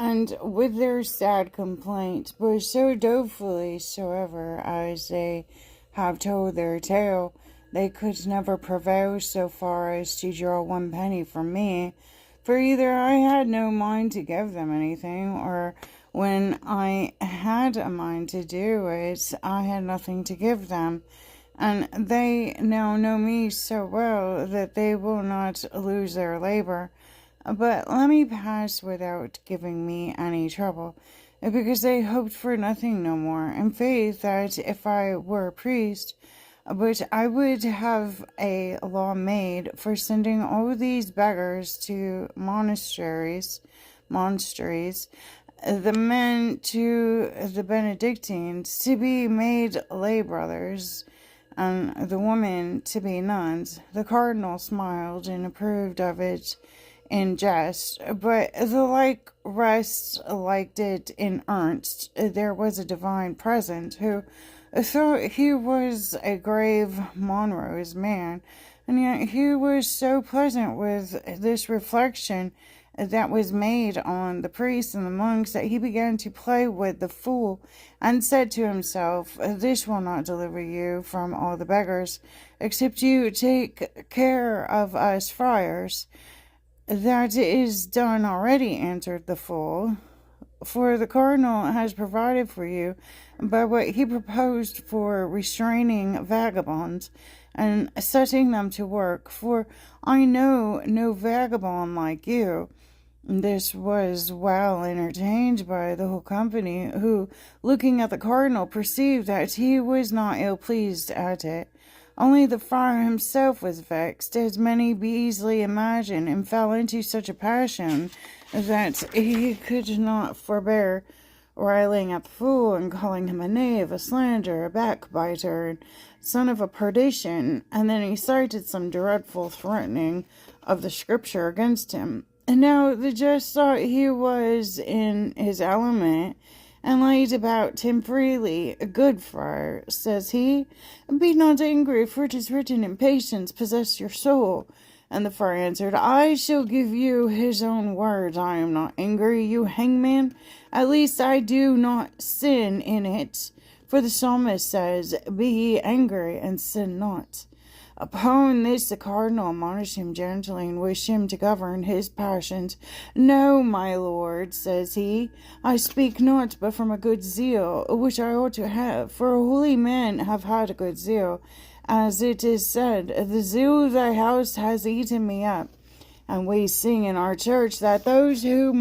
And with their sad complaint, but so dolefully soever as they have told their tale, they could never prevail so far as to draw one penny from me, for either I had no mind to give them anything, or when I had a mind to do it, I had nothing to give them. And they now know me so well that they will not lose their labor. But let me pass without giving me any trouble, because they hoped for nothing no more, in faith that if I were a priest, but I would have a law made for sending all these beggars to monasteries, the men to the Benedictines to be made lay brothers, and the women to be nuns. The cardinal smiled and approved of it in jest, but the like rest liked it in earnest. There was a divine present who thought he was a grave Monroe's man, and yet he was so pleasant with this reflection that was made on the priests and the monks that he began to play with the fool, and said to himself, "This will not deliver you from all the beggars, except you take care of us friars." "That is done already," answered the fool, "for the cardinal has provided for you by what he proposed for restraining vagabonds and setting them to work, for I know no vagabond like you." This was well entertained by the whole company, who, looking at the cardinal, perceived that he was not ill pleased at it. Only the friar himself was vexed, as many be easily imagined, and fell into such a passion that he could not forbear railing at the fool, and calling him a knave, a slanderer, a backbiter, and son of a perdition. And then he cited some dreadful threatening of the Scripture against him. And now the judge thought he was in his element, and laid about him freely. "Good friar," says he, "be not angry, for it is written in patience, possess your soul." And the friar answered, "I shall give you his own words. I am not angry, you hangman. At least I do not sin in it. For the psalmist says, 'Be ye angry, and sin not.'" Upon this the cardinal admonished him gently, and wished him to govern his passions. "No, my lord," says he, "I speak not but from a good zeal, which I ought to have, for holy men have had a good zeal. As it is said, 'The zeal of thy house has eaten me up.' And we sing in our church that those who